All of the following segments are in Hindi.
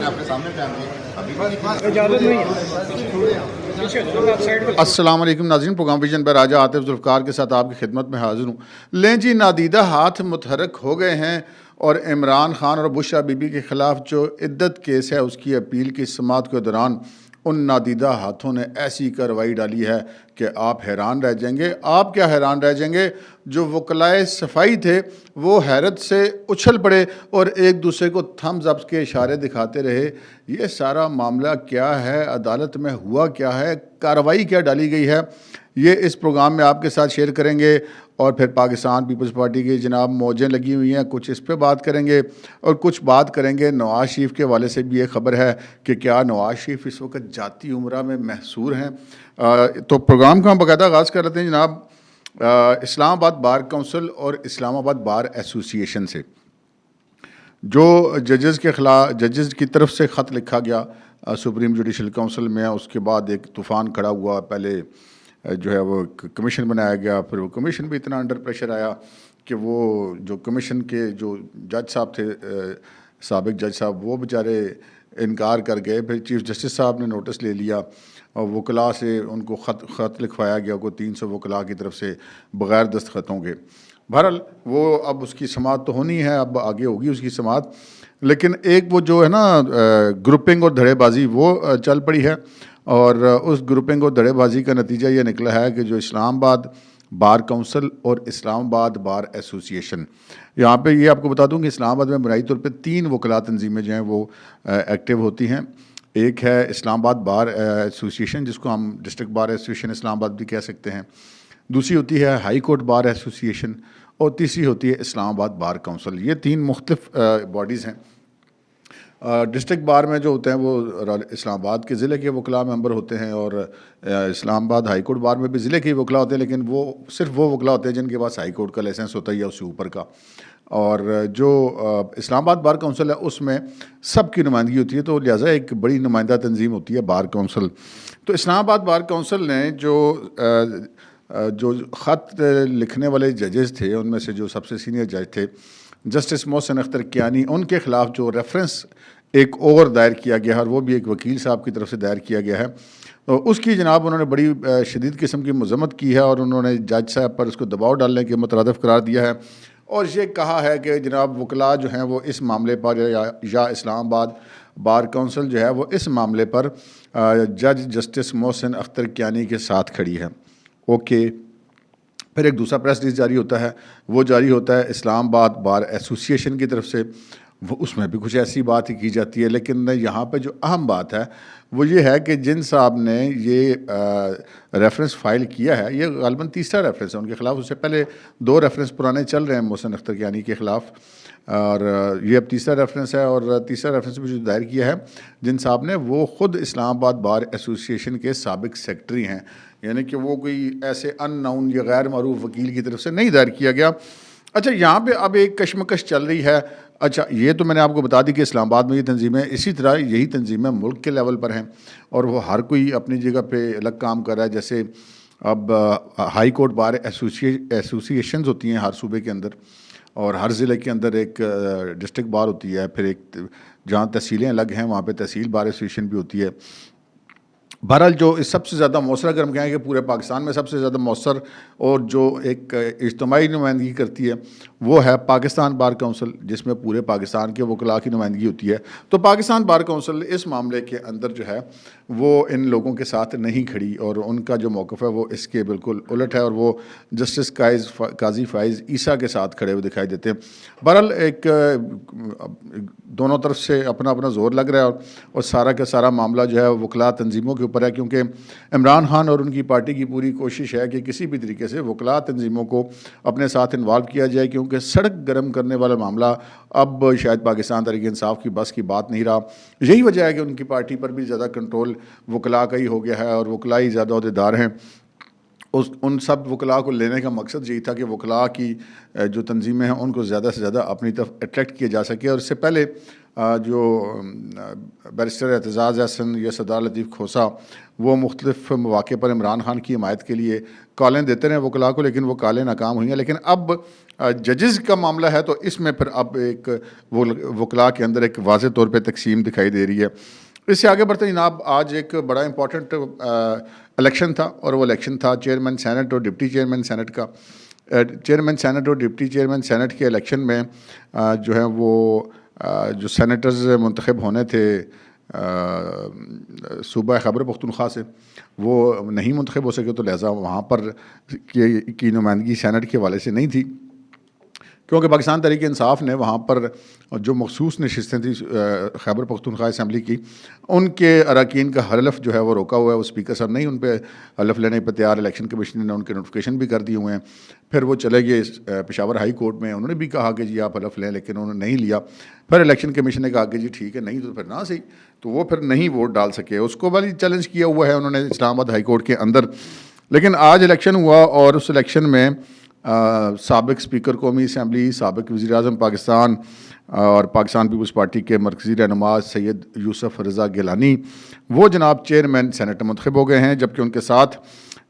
आपके सामने अस्सलाम वालेकुम नाज़रीन, प्रोग्राम विजन पर राजा आतिफ जुल्फ़कार के साथ आपकी खिदमत में हाजिर हूँ। लें जी, नादीदा हाथ मुतहरक हो गए हैं और इमरान खान और बुशरा बीबी के ख़िलाफ़ जो इद्दत केस है उसकी अपील की समाअत के दौरान उन नादीदा हाथों ने ऐसी कार्रवाई डाली है कि आप हैरान रह जाएंगे। आप क्या हैरान रह जाएंगे, जो वकलाए सफाई थे वो हैरत से उछल पड़े और एक दूसरे को थम्स अप के इशारे दिखाते रहे। ये सारा मामला क्या है, अदालत में हुआ क्या है, कार्रवाई क्या डाली गई है, ये इस प्रोग्राम में आपके साथ शेयर करेंगे। और फिर पाकिस्तान पीपल्स पार्टी की जनाब मौजें लगी हुई हैं, कुछ इस पे बात करेंगे और कुछ बात करेंगे नवाज़ शरीफ के हवाले से भी ये खबर है कि क्या नवाज़ शरीफ इस वक्त जाती उम्रा में महसूर हैं। तो प्रोग्राम का हम बाकायदा आगाज़ कर लेते हैं जनाब। इस्लामाबाद बार काउंसिल और इस्लामाबाद बार एसोसिएशन से जो जजेस की तरफ से ख़त लिखा गया सुप्रीम जुडिशल काउंसिल में, उसके बाद एक तूफ़ान खड़ा हुआ। पहले जो है वो कमीशन बनाया गया, फिर वो कमीशन भी इतना अंडर प्रेशर आया कि वो जो कमीशन के जो जज साहब थे, साबिक जज साहब, वो बेचारे इनकार कर गए। फिर चीफ जस्टिस साहब ने नोटिस ले लिया और वकला से उनको ख़त लिखवाया गया को 300 वकला की तरफ से बग़ैर दस्तखतों के। बहरहाल वो अब उसकी समाअत तो होनी है, अब आगे होगी उसकी समाअत, लेकिन एक वो जो है ना ग्रुपिंग और धड़ेबाजी वो चल पड़ी है। और उस ग्रुपिंग और धड़ेबाजी का नतीजा ये निकला है कि जो इस्लामाबाद बार काउंसिल और इस्लामाबाद बार एसोसिएशन, यहाँ पे ये आपको बता दूँ कि इस्लामाबाद में बुनियादी तौर पे 3 वकला तंजीमें जो हैं वो एक्टिव होती हैं। एक है इस्लामाबाद बार एसोसिएशन, जिसको हम डिस्ट्रिक्ट बार एसोसिएशन इस्लामाबाद भी कह सकते हैं। दूसरी होती है हाई कोर्ट बार एसोसिएशन और तीसरी होती है इस्लामाबाद बार काउंसिल। ये 3 मुख्तलिफ बॉडीज़ हैं। डिस्ट्रिक्ट बार में जो होते हैं वो इस्लामाबाद के ज़िले के वकला मेंबर होते हैं और इस्लामाबाद हाई कोर्ट बार में भी ज़िले के वकला होते हैं, लेकिन वो सिर्फ वो वकला होते हैं जिनके पास हाई कोर्ट का लाइसेंस होता है या उससे ऊपर का। और जो इस्लामाबाद बार काउंसिल है उसमें सबकी नुमाइंदगी होती है, तो लिहाजा एक बड़ी नुमाइंदा तंजीम होती है बार काउंसिल। तो इस्लामाबाद बार काउंसिल ने जो ख़त लिखने वाले जजेस थे उनमें से जो सबसे सीनियर जज थे जस्टिस मोहसिन अख्तर कियानी, उनके ख़िलाफ़ जो रेफरेंस एक और दायर किया गया है और वो भी एक वकील साहब की तरफ से दायर किया गया है, तो उसकी जनाब उन्होंने बड़ी शदीद किस्म की मज़म्मत की है और उन्होंने जज साहब पर उसको दबाव डालने के मुतरादिफ करार दिया है और ये कहा है कि जनाब वकला जो हैं वो इस मामले पर या इस्लामाबाद बार काउंसिल जो है वो इस मामले पर जज जस्टिस मोहसिन अख्तर कियानी के साथ खड़ी है। ओके, फिर एक दूसरा प्रेस रिलीज जारी होता है, वो जारी होता है इस्लामाबाद बार एसोसिएशन की तरफ से, वो उसमें भी कुछ ऐसी बात ही की जाती है। लेकिन यहाँ पे जो अहम बात है वो ये है कि जिन साहब ने ये रेफरेंस फ़ाइल किया है, ये ग़ालिबन तीसरा रेफरेंस है उनके ख़िलाफ़। उससे पहले 2 रेफरेंस पुराने चल रहे हैं मोहसिन अख्तर कियानी के ख़िलाफ़ और ये अब तीसरा रेफरेंस है। और तीसरा रेफरेंस भी जो दायर किया है जिन साहब ने, वो ख़ुद इस्लामाबाद बार एसोसिएशन के साबिक सेक्रेटरी हैं, यानी कि वो कोई ऐसे अननाउन या गैर मारूफ वकील की तरफ से नहीं दायर किया गया। अच्छा, यहाँ पे अब एक कशमकश चल रही है। अच्छा, ये तो मैंने आपको बता दी कि इस्लामाबाद में ये तंजीमें, इसी तरह यही तंजीमें मुल्क के लेवल पर हैं और वो हर कोई अपनी जगह पे अलग काम कर रहा है। जैसे अब हाई कोर्ट बार एसोसिएशंस होती हैं हर सूबे के अंदर और हर ज़िले के अंदर एक डिस्ट्रिक्ट बार होती है, फिर एक जहाँ तहसीलें अलग हैं वहाँ पे तहसील बार एसोसिएशन भी होती है। बहरहाल जो इस सबसे ज़्यादा मौसर, अगर हम कहें कि पूरे पाकिस्तान में सबसे ज़्यादा मौसर और जो एक इज्तिमाई नुमाइंदगी करती है वो है पाकिस्तान बार काउंसिल, जिसमें पूरे पाकिस्तान के वकला की नुमाइंदगी होती है। तो पाकिस्तान बार काउंसिल इस मामले के अंदर जो है वो इन लोगों के साथ नहीं खड़ी और उनका जो मौक़िफ़ है वो इसके बिल्कुल उलट है और वो जस्टिस काजी फ़ाइज़ ईसा के साथ खड़े हुए दिखाई देते हैं। बहरहाल एक दोनों तरफ से अपना अपना ज़ोर लग रहा है और सारा का सारा मामला जो है वकला तंजीमों के ऊपर है, क्योंकि इमरान खान और उनकी पार्टी की पूरी कोशिश है कि किसी भी तरीके से वकला तंजीमों को अपने साथ इन्वॉल्व किया जाए, क्योंकि सड़क गर्म करने वाला मामला अब शायद पाकिस्तान तहरीक इंसाफ की बस की बात नहीं रहा। यही वजह है कि उनकी पार्टी पर भी ज़्यादा कंट्रोल वकला का ही हो गया है और वकला ही ज़्यादा अहदेदार हैं उस उन सब वकला को लेने का मकसद यही था कि वकला की जो तंजीमें हैं उनको ज़्यादा से ज़्यादा अपनी तरफ अट्रैक्ट किया जा सके। और इससे पहले जो बैरिस्टर एतजाज़ अहसन या सरदार लतीफ़ खोसा वो मुख्तलिफ़ मौक़े पर इमरान खान की हिमायत के लिए कॉलें देते रहे वकला को, लेकिन वो कॉलें नाकाम हुई हैं। लेकिन अब जजेस का मामला है तो इसमें फिर अब एक वकला के अंदर एक वाज़े तौर पर तकसीम दिखाई दे रही है। इससे आगे बढ़ते जनाब, आज एक बड़ा इंपॉर्टेंट इलेक्शन था और वो इलेक्शन था चेयरमैन सेनेट और डिप्टी चेयरमैन सेनेट का। चेयरमैन सेनेट और डिप्टी चेयरमैन सेनेट के इलेक्शन में जो है वो जो सेनेटर्स मुंतखब होने थे सूबा खैबर पख्तूनख्वा से, वो नहीं मुंतखब हो सके, तो लिहाजा वहाँ पर की नुमाइंदगी सेनेट के हवाले से नहीं थी, क्योंकि पाकिस्तान तहरीक इंसाफ ने वहाँ पर जो मखसूस नशिस्तें थी खैबर पख्तूनख्वा असम्बली की, उनके अरकान का हलफ जो है वो रोका हुआ है। वो स्पीकर साहब नहीं उन पर हलफ लेने पर तैयार, इलेक्शन कमीशन ने उनके नोटिफिकेशन भी कर दिए हुए हैं। फिर वो चले गए पेशावर हाई कोर्ट में, उन्होंने भी कहा कि जी आप हलफ लें, लेकिन उन्होंने नहीं लिया। फिर इलेक्शन कमीशन ने कहा कि जी ठीक है, नहीं तो फिर ना सही, तो वो फिर नहीं वोट डाल सके। उसको वाली चैलेंज किया हुआ है उन्होंने इस्लामाबाद हाई कोर्ट के अंदर। लेकिन आज इलेक्शन हुआ और उस इलेक्शन में साबिक स्पीकर कौमी असम्बली, साबिक वज़ीर आज़म पाकिस्तान और पाकिस्तान पीपल्स पार्टी के मरकज़ी रहनुमा सैयद यूसुफ रज़ा गिलानी वो जनाब चेयरमैन सेनेट मुंतखब हो गए हैं, जबकि उनके साथ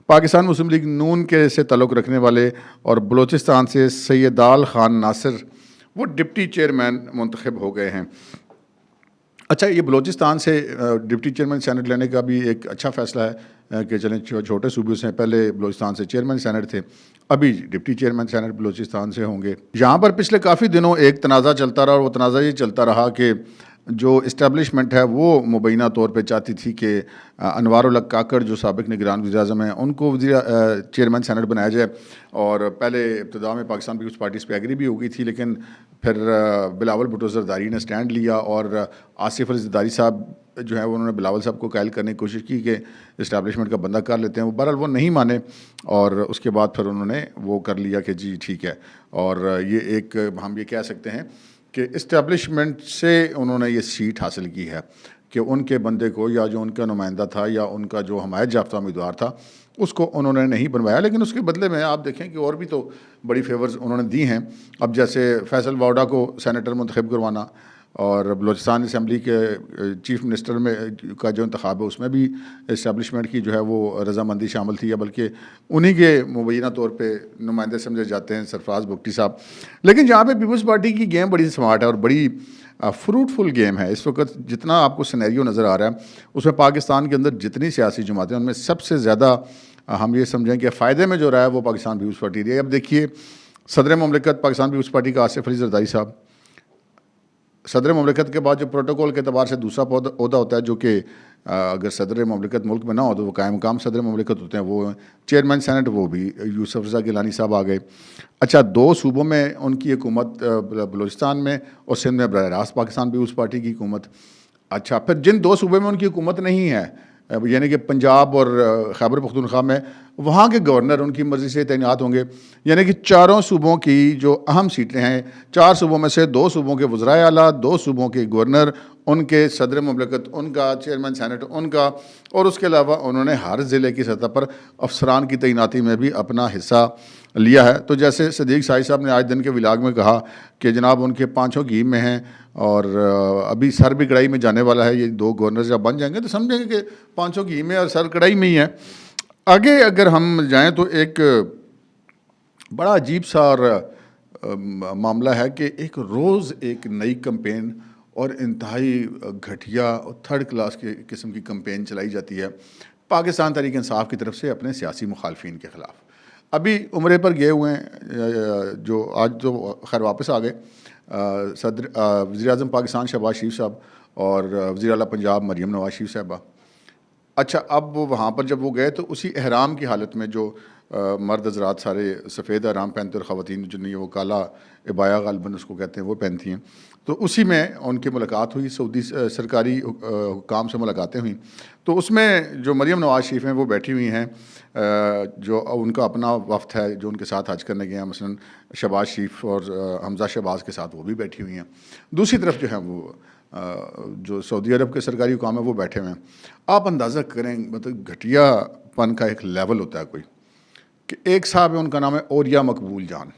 पाकिस्तान मुस्लिम लीग नून के से ताल्लुक़ रखने वाले और बलूचिस्तान से सैयदाल खान नासिर वो डिप्टी चेयरमैन मुंतखब हो गए हैं। अच्छा, ये बलूचिस्तान से डिप्टी चेयरमैन सेनेट लेने का भी एक अच्छा फ़ैसला है कि चलें छोटे सूबे से पहले बलूचिस्तान से चेयरमैन सेनेट थे, अभी डिप्टी चेयरमैन सेनेट बलूचिस्तान से होंगे। यहाँ पर पिछले काफ़ी दिनों एक तनाज़ा चलता रहा और वो तनाज़ा ये चलता रहा कि जो इस्टेब्लिशमेंट है वो मुबैना तौर पे चाहती थी कि अनवारुल हक काकड़ जो साबिक निगरान वज़ीर आज़म हैं उनको चेयरमैन सेनेट बनाया जाए। और पहले इब्तिदा में पाकिस्तान पीपल्स पार्टी इस पर एग्री भी हो गई थी, लेकिन फिर बिलावल भुट्टो ज़रदारी ने स्टैंड लिया और आसिफ अली ज़रदारी साहब जो है उन्होंने बिलावल साहब को कायल करने की कोशिश की कि इस्टेब्लिशमेंट का बंदा कर लेते हैं। वो बहरहाल वो नहीं माने और उसके बाद फिर उन्होंने वो कर लिया कि जी ठीक है। और ये एक हम ये कह सकते हैं कि इस्टेब्लिशमेंट से उन्होंने ये सीट हासिल की है कि उनके बंदे को या जो उनका नुमाइंदा था या उनका जो हमायत याफ्ता उम्मीदवार था उसको उन्होंने नहीं बनवाया। लेकिन उसके बदले में आप देखें कि और भी तो बड़ी फेवर्स उन्होंने दी हैं। अब जैसे फैसल वाउडा को सेनेटर मुंतखब करवाना और बलूचिस्तान असम्बली के चीफ मिनिस्टर में का जो इंतखाब है उसमें भी इस्टेब्लिशमेंट की जो है वो रजामंदी शामिल थी, या बल्कि उन्हीं के मुबैना तौर पे नुमाइंदे समझे जाते हैं सरफराज बुगटी साहब। लेकिन जहाँ पे पीपल्स पार्टी की गेम बड़ी स्मार्ट है और बड़ी फ्रूटफुल गेम है इस वक्त, जितना आपको सिनेरियो नज़र आ रहा है उसमें पाकिस्तान के अंदर जितनी सियासी जमातें उनमें सबसे ज़्यादा हम ये समझें कि फ़ायदे में जो रहा है वो पाकिस्तान पीपल्स पार्टी रही है। अब देखिए, सदर ममलिकत पाकिस्तान पीपल्स पार्टी का आसिफ अली ज़रदारी साहब, सदर ममलिकत के बाद जो प्रोटोकॉल के अतबार से दूसरा ओहदा होता है, जो कि अगर सदर ममलिकत मुल्क में ना हो तो वो कायम मकाम सदर ममलिकत होते हैं, वो चेयरमैन सेनेट वो भी यूसुफ रज़ा गिलानी साहब आ गए। अच्छा, 2 सूबों में उनकी हुकूमत बलूचिस्तान में और सिंध में बराह रास्त पाकिस्तान पीपल्स पार्टी की हुकूमत। अच्छा, फिर जिन 2 सूबे में उनकी हुकूमत नहीं है, यानी कि पंजाब और खैबर पख्तूनख्वा में, वहाँ के गवर्नर उनकी मर्ज़ी से तैनात होंगे। यानी कि चारों सूबों की जो अहम सीटें हैं, 4 सूबों में से 2 सूबों के वज़राए आला, 2 सूबों के गवर्नर, उनके सदर ममलिकत, उनका चेयरमैन सेनेट उनका, और उसके अलावा उन्होंने हर ज़िले की सतह पर अफसरान की तैनाती में भी अपना हिस्सा लिया है। तो जैसे सदीक साई साहब ने आज दिन के विलाग में कहा कि जनाब उनके 5 घी में हैं और अभी सर भी कढ़ाई में जाने वाला है। ये 2 गवर्नर जब बन जाएंगे तो समझेंगे कि 5 घी में और सर कढ़ाई में ही है। आगे अगर हम जाएं तो एक बड़ा अजीब सा और मामला है कि एक रोज़ एक नई कैंपेन और इंतहाई घटिया और थर्ड क्लास के किस्म की कैंपेन चलाई जाती है पाकिस्तान तहरीक इंसाफ की तरफ से अपने सियासी मुखालफिन के ख़िलाफ़। अभी उम्रे पर गए हुए हैं जो आज तो खैर वापस आ गए सदर वज़ीर आज़म पाकिस्तान शहबाज शरीफ साहब और वज़ीर आला पंजाब मरीम नवाज शरीफ साहबा। अच्छा, अब वो वहाँ पर जब वो गए तो उसी एहराम की हालत में जो मर्द हज़रात सारे सफ़ेद एहराम पहनते और ख़वातीन जो नहीं, वो काला इबाया ग़ालिबन उसको कहते हैं, वो पहनती हैं, तो उसी में उनकी मुलाकात हुई, सऊदी सरकारी हुकाम से मुलाकातें हुई। तो उसमें जो मरीम नवाज शरीफ हैं वो बैठी हुई हैं, जो उनका अपना वफ़द है जो उनके साथ हज करने गए हैं, मसलन शहबाज शरीफ और हमज़ा शहबाज के साथ वो भी बैठी हुई हैं। दूसरी तरफ जो है वो जो सऊदी अरब के सरकारी हुकाम है वो बैठे हुए हैं। आप अंदाज़ा करें, मतलब घटियापन का एक लेवल होता है कोई। कि एक साहब है, उनका नाम है औरिया मकबूल जान।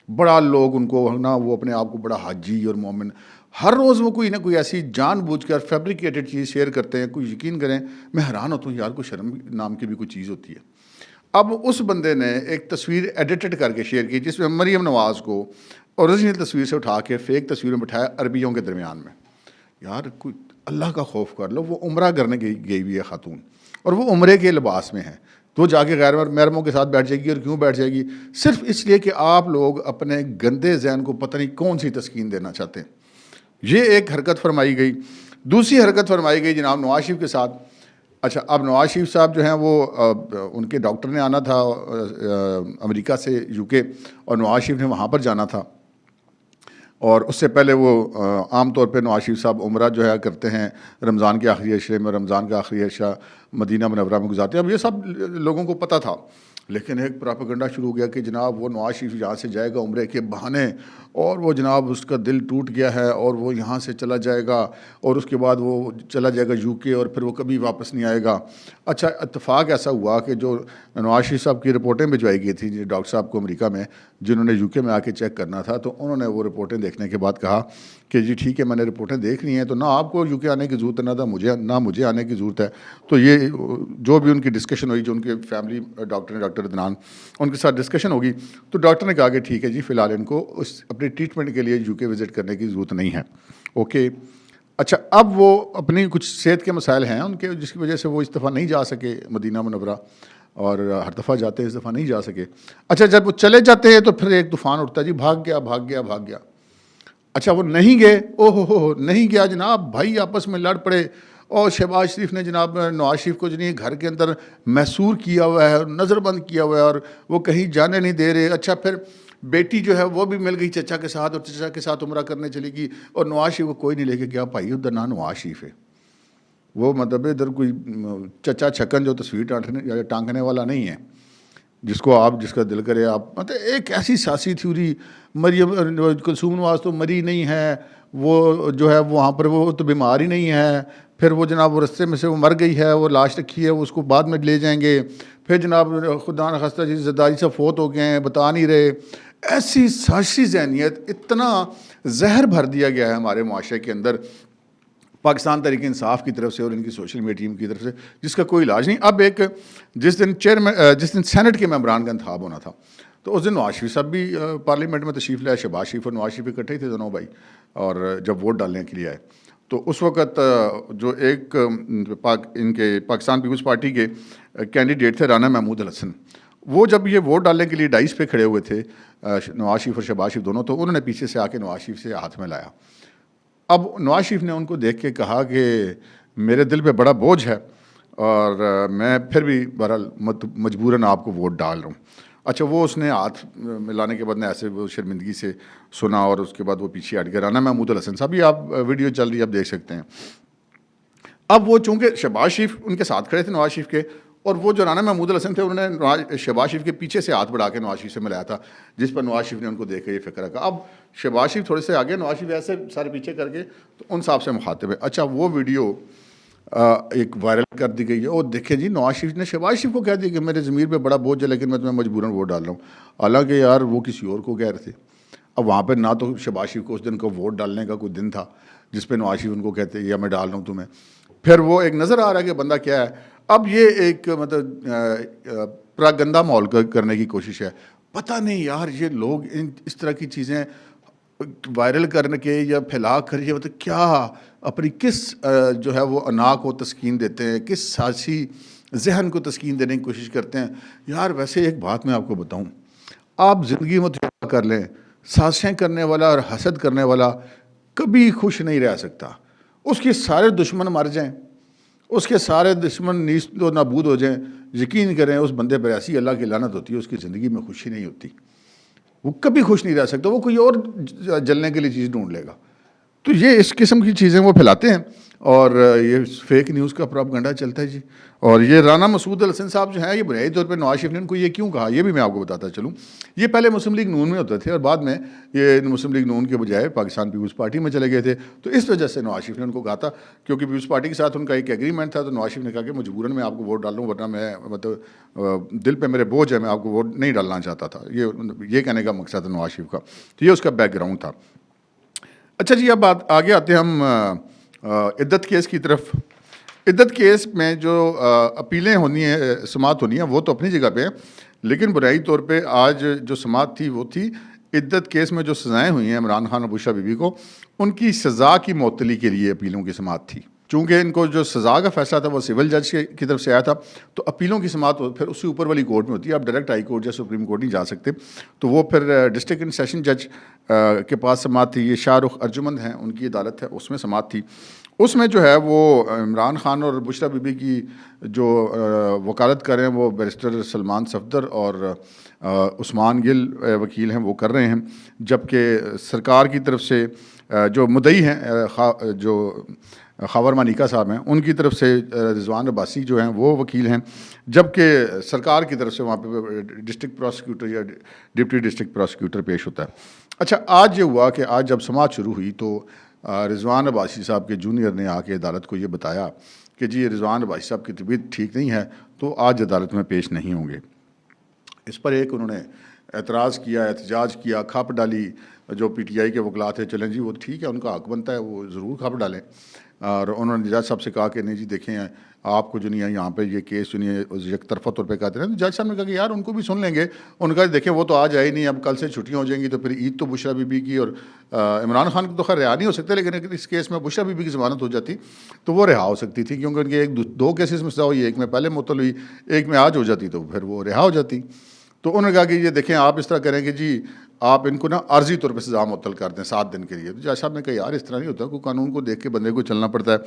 बड़ा लोग उनको ना, वो अपने आप को बड़ा हाजी और मोमिन, हर रोज़ वो कोई ना कोई ऐसी जानबूझकर फैब्रिकेटेड चीज़ शेयर करते हैं। कोई यकीन करें, मैं हैरान होता हूँ यार, कोई शर्म नाम की भी कोई चीज़ होती है। अब उस बंदे ने एक तस्वीर एडिटेड करके शेयर की जिसमें मरीम नवाज़ को ओरिजिनल तस्वीर से उठा के फेक तस्वीर में बिठाया अरबियों के दरमियान में। यार कोई अल्लाह का खौफ कर लो, वो उम्रा करने गई हुई है खातून, और वो उम्रे के लिबास में है, तो जाके गैर महरमों के साथ बैठ जाएगी। और क्यों बैठ जाएगी? सिर्फ इसलिए कि आप लोग अपने गंदे जहन को पता नहीं कौन सी तस्कीन देना चाहते हैं। ये एक हरकत फरमाई गई। दूसरी हरकत फरमाई गई जनाब नवाज शरीफ के साथ। अच्छा, अब नवाज शरीफ साहब जो हैं वो उनके डॉक्टर ने आना था अमेरिका से, यूके, और नवाज शरीफ ने वहाँ पर जाना था। और उससे पहले वो आम तौर पे नवाज शरीफ साहब उम्रा जो है करते हैं रमज़ान के आखिरी अशरे में, रमज़ान का आखिरी अशरा मदीना मुनव्वरा में गुजारते हैं। अब ये सब लोगों को पता था, लेकिन एक प्रोपेगेंडा शुरू हो गया कि जनाब वो नवाज शरीफ यहाँ से जाएगा उम्रे के बहाने, और वो जनाब उसका दिल टूट गया है और वो यहाँ से चला जाएगा, और उसके बाद वो चला जाएगा यूके, और फिर वो कभी वापस नहीं आएगा। अच्छा, इत्तेफाक ऐसा हुआ कि जो नवाज शरीफ साहब की रिपोर्टें भिजवाई गई थी डॉक्टर साहब को अमेरिका में, जिन्होंने यूके में आके चेक करना था, तो उन्होंने वो रिपोर्टें देखने के बाद कहा कि जी ठीक है, मैंने रिपोर्टें देख ली हैं, तो ना आपको यूके आने की ज़रूरत है, ना मुझे आने की ज़रूरत है। तो ये जो भी उनकी डिस्कशन हुई, जो उनके फैमिली डॉक्टर हैं, डॉक्टर अदनान, उनके साथ डिस्कशन होगी, तो डॉक्टर ने कहा कि ठीक है जी, फ़िलहाल इनको उस अपनी ट्रीटमेंट के लिए यूके विज़िट करने की ज़रूरत नहीं है। ओके। अच्छा, अब वो अपनी कुछ सेहत के मसाइल हैं उनके, जिसकी वजह से वो इस दफ़ा नहीं जा सके मदीना मुनव्वरा, और हर दफ़ा जाते हैं, इस दफ़ा नहीं जा सके। अच्छा, जब वो चले जाते हैं तो फिर एक तूफ़ान उठता है जी, भाग गया भाग गया भाग गया। अच्छा, वो नहीं गए, ओहो हो, नहीं गया जनाब, भाई आपस में लड़ पड़े, और शहबाज शरीफ ने जनाब नवाज शरीफ को जो घर के अंदर मैसूर किया हुआ है, नज़रबंद किया हुआ है, और वो कहीं जाने नहीं दे रहे। अच्छा, फिर बेटी जो है वो भी मिल गई चचा के साथ, और चचा के साथ उम्रा करने चली गई, और नवाज शरीफ को कोई नहीं लेके गया। भाई उधर ना नवाज शरीफ है, वो मतलब इधर कोई चचा छकन जो तस्वीर टांगने वाला नहीं है, जिसको आप जिसका दिल करे आप, मतलब एक ऐसी सियासी थ्योरी, मरियम कुलसूम नवाज तो मरी नहीं है, वो जो है वहाँ पर वो तो बीमार ही नहीं है, फिर वो जनाब वो रस्ते में से वो मर गई है, वो लाश रखी है, वो उसको बाद में ले जाएंगे, फिर जनाब खुदा न खास्ता जी ज़रदारी से फोत हो गए हैं, बता नहीं रहे। ऐसी सियासी ज़हनियत, इतना जहर भर दिया गया है हमारे मुआशरे के अंदर पाकिस्तान तहरीक इंसाफ की तरफ से और इनकी सोशल मीडिया टीम की तरफ से, जिसका कोई इलाज नहीं। अब एक जिस दिन सेनेट के मेंबरान का इंतखाब होना था, तो उस दिन नवाज शरीफ साहब भी पार्लियामेंट में तशरीफ़ लाए, शहबाज शरीफ और नवाज शरीफ इकट्ठे थे दोनों भाई, और जब वोट डालने के लिए आए, तो उस वक़्त जो एक इनके पाकिस्तान पीपल्स पार्टी के कैंडिडेट थे राना महमूद अल हसन, वो जब ये वोट डालने के लिए डाइस पे खड़े हुए थे नवाज शरीफ और शहबाज शरीफ दोनों, तो उन्होंने पीछे से आके नवाज शरीफ से हाथ में लाया। अब नवाज शरीफ ने उनको देख के कहा कि मेरे दिल पे बड़ा बोझ है, और मैं फिर भी बहरहाल मजबूरन आपको वोट डाल रहा हूँ। अच्छा, वो उसने हाथ मिलाने के बाद ने ऐसे वो शर्मिंदगी से सुना, और उसके बाद वो पीछे हट गया। राना महमूद अल हसन साहब, ये आप वीडियो चल रही है, आप देख सकते हैं। अब वो चूँकि शहबाज शरीफ उनके साथ खड़े थे नवाज शरीफ के, और वो जो राना महमूद अल हसन थे, उन्होंने शहबाज शरीफ के पीछे से हाथ बढ़ा के नवाज शरीफ से मिलाया था, जिस पर नवाज शरीफ ने उनको देख के ये फिक्र रखा। अब शहबाज शरीफ थोड़े से आगे, नवाज शरीफ ऐसे सारे पीछे करके, तो उन साहब से मुखातिब है। अच्छा, वो वीडियो एक वायरल कर दी गई है, और देखें जी, नवाज शरीफ ने शहबाज शरीफ को कह दिया कि मेरे ज़मीर पे बड़ा बोझ है, लेकिन मैं तुम्हें मजबूरन वोट डाल रहा हूँ। हालांकि यार वो किसी और को कह रहे थे। अब वहाँ पर ना तो शहबाज शरीफ को उस दिन को वोट डालने का कोई दिन था जिस पे नवाज शरीफ उनको कहते या मैं डाल रहा हूँ तुम्हें, फिर वो एक नज़र आ रहा है कि बंदा क्या है। अब ये एक मतलब प्रागंदा माहौल करने की कोशिश है। पता नहीं यार, ये लोग इस तरह की चीज़ें वायरल करने के या फैला कर, ये मतलब क्या अपनी किस जो है वो अना को तस्कीन देते हैं, किस सियासी जहन को तस्कीन देने की कोशिश करते हैं। यार वैसे एक बात मैं आपको बताऊं, आप ज़िंदगी में तजुर्बा कर लें, साजिशें करने वाला और हसद करने वाला कभी खुश नहीं रह सकता। उसके सारे दुश्मन मर जाएं, उसके सारे दुश्मन नीस तो नाबूद हो जाएं, यकीन करें उस बंदे पर ऐसी अल्लाह की लानत होती है, उसकी ज़िंदगी में खुशी नहीं होती, वो कभी खुश नहीं रह सकता, वो कोई और जलने के लिए चीज़ ढूंढ लेगा। तो ये इस किस्म की चीज़ें वो फैलाते हैं, और ये फेक न्यूज़ का प्रोपेगेंडा चलता है जी। और ये राना मसूद अल हसन साहब जो हैं, ये बुनियादी तौर पे नवाज शरीफ ने इनको ये क्यों कहा, ये भी मैं आपको बताता चलूँ। ये पहले मुस्लिम लीग नून में होते थे और बाद में ये मुस्लिम लीग नून के बजाय पाकिस्तान पीपल्स पार्टी में चले गए थे। तो इस वजह से नवाज शरीफ ने उनको कहा था, क्योंकि पीपल्स पार्टी के साथ उनका एक एग्रीमेंट था। तो नवाज शरीफ ने कहा कि मजबूरन मैं आपको वोट डाल दूँ, वरना मैं मतलब दिल पे मेरे बोझ है, मैं आपको वोट नहीं डालना चाहता था। ये कहने का मकसद है नवाज शरीफ का। तो ये उसका बैकग्राउंड था। अच्छा जी, अब आगे आते हैं हम इद्दत केस की तरफ। इद्दत केस में जो अपीलें होनी है, समाअत होनी है, वो तो अपनी जगह पे है, लेकिन बुनियादी तौर पे आज जो समाअत थी वो थी इद्दत केस में जो सज़ाएँ हुई हैं इमरान खान और बुशरा बीबी को, उनकी सज़ा की मुअत्तली के लिए अपीलों की समाअत थी। चूँकि इनको जो सज़ा का फैसला था वो सिविल जज की तरफ से आया था, तो अपीलों की समाअत फिर उससे ऊपर वाली कोर्ट में होती है। आप डायरेक्ट हाई कोर्ट या सुप्रीम कोर्ट नहीं जा सकते। तो वो फिर डिस्ट्रिक्ट एंड सेशन जज के पास समाअत थी। ये शाहरुख अर्जुमंद हैं, उनकी अदालत है, उसमें समाअत थी। उसमें जो है वो इमरान खान और बुशरा बीबी की जो वकालत कर रहे हैं वो बैरिस्टर सलमान सफदर और उस्मान गिल वकील हैं, वो कर रहे हैं। जबकि सरकार की तरफ से जो मुद्दई हैं, जो ख़ावर मानिका साहब हैं, उनकी तरफ से रिजवान अब्बासी जो हैं वो वकील हैं। जबकि सरकार की तरफ से वहाँ पे डिस्ट्रिक्ट प्रोसिक्यूटर या डिप्टी डिस्ट्रिक्ट प्रोसिक्यूटर पेश होता है। अच्छा, आज ये हुआ कि आज जब समाअत शुरू हुई तो रिजवान अब्बासी साहब के जूनियर ने आके अदालत को ये बताया कि जी रिजवान अब्बासी साहब की तबीयत ठीक नहीं है, तो आज अदालत में पेश नहीं होंगे। इस पर एक उन्होंने एतराज़ किया, एहतजाज किया, खप डाली। जो PTI के वकला थे, चलें जी वो ठीक है, उनका हक बनता है, वो ज़रूर खप डालें। और उन्होंने जज साहब से कहा कि नहीं जी देखें, आपको जो नहीं है यहाँ पे ये केस जो नहीं है एक तरफा तौर पे कहते हैं। तो जज साहब ने कहा कि यार उनको भी सुन लेंगे। उनका देखें वो तो आज आए नहीं, अब कल से छुट्टियाँ हो जाएंगी, तो फिर ईद तो बुशरा बीबी की और इमरान खान की तो खैर रिहा नहीं हो सकते, लेकिन इस केस में बुशरा बीबी की ज़मानत हो जाती तो वो रिहा हो सकती थी, क्योंकि उनके एक दो केसेस में सज़ा हुई, एक में पहले मुअत्तल हुई, एक में आज हो जाती, तो फिर वो रिहा हो जाती। तो उन्होंने कहा कि ये देखें आप इस तरह करें कि जी आप इनको ना आर्जी तौर पे सज़ा मुअत्तल कर दें 7 दिन के लिए। तो जज साहब ने कहा यार इस तरह नहीं होता, कोई कानून को देख के बंदे को चलना पड़ता है।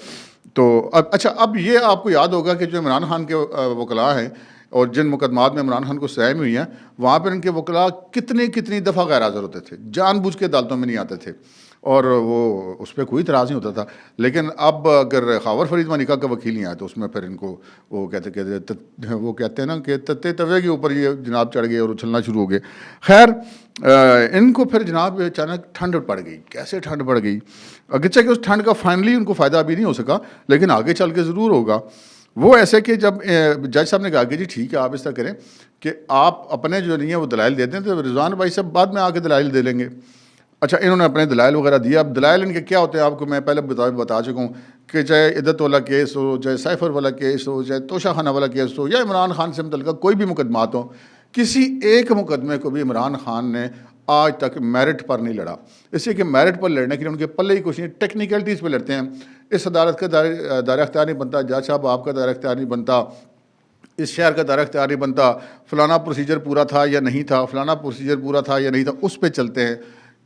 तो अब अच्छा, अब ये आपको याद होगा कि जो इमरान खान के वकला हैं और जिन मुकदमात में इमरान खान को सज़ाएँ हुई हैं, वहाँ पर इनके वकला कितनी दफ़ा गैर हाज़िर होते थे, जानबूझ के अदालतों में नहीं आते थे और वो उस पर कोई इतराज़ नहीं होता था। लेकिन अब अगर ख़ावर फरीद मानिका का वकील नहीं आया तो उसमें फिर इनको वो कहते हैं ना कि तत्ते तवे के ऊपर ये जनाब चढ़ गए और उछलना शुरू हो गए। खैर इनको फिर जनाब अचानक ठंड पड़ गई। कैसे ठंड पड़ गई? अगरचे कि उस ठंड का फाइनली उनको फ़ायदा अभी नहीं हो सका, लेकिन आगे चल के ज़रूर होगा। वो ऐसे कि जब जज साहब ने कहा कि जी ठीक है, आप इस तरह करें कि आप अपने जो नहीं है वो दलाइल देते हैं, तो रिजवान भाई साहब बाद में आके दलाइल दे लेंगे। अच्छा, इन्होंने अपने दलाइल वगैरह दिया। अब दलाइल इनके क्या होते हैं आपको मैं पहले बता चुका हूँ कि चाहे इद्दत वाला केस हो, चाहे साइफर वाला केस हो, चाहे तोशा खाना वाला केस हो, या इमरान खान से मुतल्लिक़ कोई भी मुकदमात हो, किसी एक मुकदमे को भी इमरान खान ने आज तक मेरिट पर नहीं लड़ा। इसलिए कि मेरिट पर लड़ने के लिए उनके पल्ले ही कुछ नहीं, टेक्निकलिटीज़ पर लड़ते हैं। इस अदालत का दायरा अख्तियार नहीं बनता, जज साहब आपका दायरा अख्तियार नहीं बनता, इस शहर का दायरा अख्तियार नहीं बनता, फ़लाना प्रोसीजर पूरा था या नहीं था, फ़लाना प्रोसीजर पूरा था या नहीं था, उस पर चलते हैं।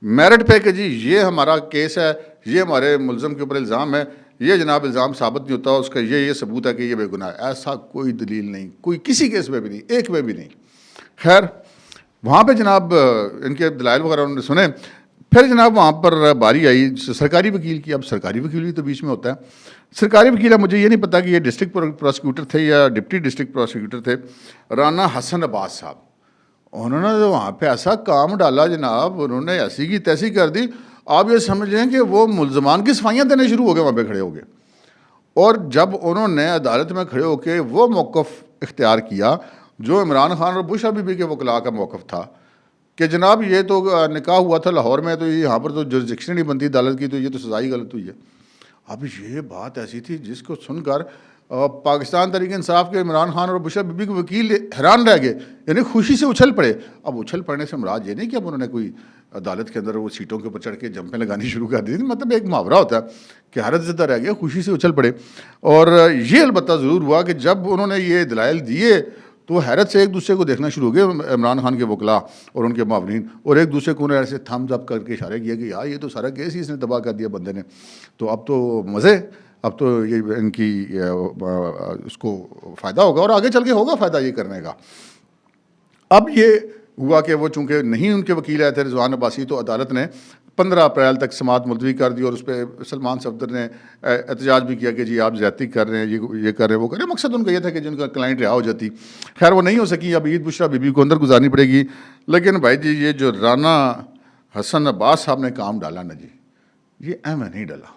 मेरिट पे कि जी ये हमारा केस है, ये हमारे मुलज़म के ऊपर इल्ज़ाम है, ये जनाब इल्ज़ाम साबित नहीं होता, उसका ये सबूत है कि ये बेगुनाह है, ऐसा कोई दलील नहीं, कोई किसी केस में भी नहीं, एक में भी नहीं। खैर वहाँ पे जनाब इनके दलाइल वगैरह उन्होंने सुने। फिर जनाब वहाँ पर बारी आई सरकारी वकील की। अब सरकारी वकील भी तो बीच में होता है। सरकारी वकील है, मुझे ये नहीं पता कि ये डिस्ट्रिक्ट प्रोसिक्यूटर थे या डिप्टी डिस्ट्रिक्ट प्रोसिक्यूटर थे, राना हसन अब्बास साहब। उन्होंने तो वहाँ पे ऐसा काम डाला जनाब, उन्होंने ऐसी की तैसी कर दी। आप ये समझ लें कि वो मुलजमान की सफाइयाँ देने शुरू हो गए वहाँ पे खड़े हो गए। और जब उन्होंने अदालत में खड़े होकर वो मौक़िफ़ इख्तियार किया जो इमरान खान और बुशरा बीबी के वकला का मौक़िफ़ था कि जनाब ये तो निकाह हुआ था लाहौर में, तो यहाँ पर तो जुरिस्डिक्शन नहीं बनती अदालत की, तो ये तो सज़ा ही गलत हुई है। अब ये बात ऐसी थी जिसको सुनकर पाकिस्तान तहरीक इंसाफ के इमरान खान और बुशरा बीबी के वकील हैरान रह गए, यानी खुशी से उछल पड़े। अब उछल पड़ने से मुराद ये नहीं कि अब उन्होंने कोई अदालत के अंदर वो सीटों के ऊपर चढ़ के जंपें लगानी शुरू कर दी थी, मतलब एक मुहावरा होता है कि हैरत ज़दा रह गया, खुशी से उछल पड़े। और ये अलबत्ता ज़रूर हुआ कि जब उन्होंने ये दलाइल दिए तो हैरत से एक दूसरे को देखना शुरू हो गए, इमरान खान के वकला और उनके मावरीन, और एक दूसरे को उन्होंने ऐसे थम्स अप करके इशारे किया कि यार ये तो सारा केस ही इसने तबाह कर दिया बंदे ने, तो अब तो मज़े, अब तो ये इनकी उसको फ़ायदा होगा और आगे चल के होगा फ़ायदा ये करने का। अब ये हुआ कि वो चूँकि नहीं उनके वकील आए थे रिजवान अब्बासी, तो अदालत ने 15 अप्रैल तक समात मुलतवी कर दी और उस पर सलमान सफदर ने एहतजाज भी किया कि जी आप ज़्यादती कर रहे हैं, ये कर रहे हैं, वो कर रहे हैं। मकसद उनका ये था कि जिनका क्लाइंट रिहा हो जाती। खैर वो नहीं हो सकी, अब ईद बुशरा बीबी को अंदर गुजारनी पड़ेगी। लेकिन भाई जी ये जो राना हसन अब्बास साहब ने काम डाला ना जी, ये अहम नहीं डाला।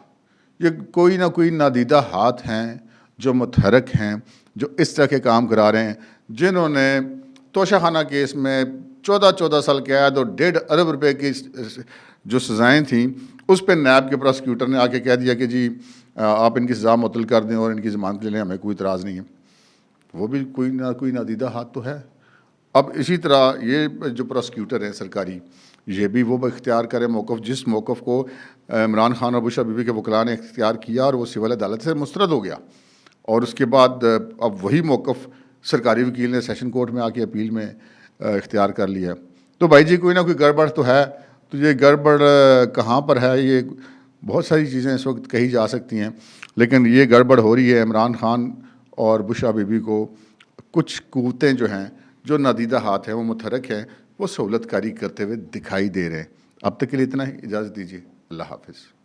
ये कोई ना कोई नादीदा हाथ हैं जो मुतहरक हैं, जो इस तरह के काम करा रहे हैं, जिन्होंने तोशाखाना केस में 14 साल कैद और 1.5 अरब रुपए की जो सज़ाएँ थीं, उस पर नैब के प्रोसिक्यूटर ने आके कह दिया कि जी आप इनकी सज़ा मुअत्तल कर दें और इनकी ज़मानत ले लें, हमें कोई इतराज़ नहीं है। वो भी कोई नादीदा हाथ तो है। अब इसी तरह ये जो प्रोसिक्यूटर हैं सरकारी, ये भी वो इख्तियार करें मौक़िफ़, जिस मौक़िफ़ को इमरान खान और बुशरा बीबी के वकला ने इख्तियार किया और वो सिविल अदालत से मुस्तरद हो गया। और उसके बाद अब वही मौक़िफ़ सरकारी वकील ने सेशन कोर्ट में आके अपील में इख्तियार कर लिया। तो भाई जी कोई ना कोई गड़बड़ तो है। तो ये गड़बड़ कहाँ पर है, ये बहुत सारी चीज़ें इस वक्त कही जा सकती हैं, लेकिन ये गड़बड़ हो रही है। इमरान खान और बुशरा बीबी को कुछ कुव्वतें जो हैं, जो नादीदा हाथ हैं, वो मुतहरक हैं, वो सहूलतकारी करते हुए दिखाई दे रहे हैं। अब तक के लिए इतना ही, इजाज़त दीजिए। अल्लाह हाफ़िज़।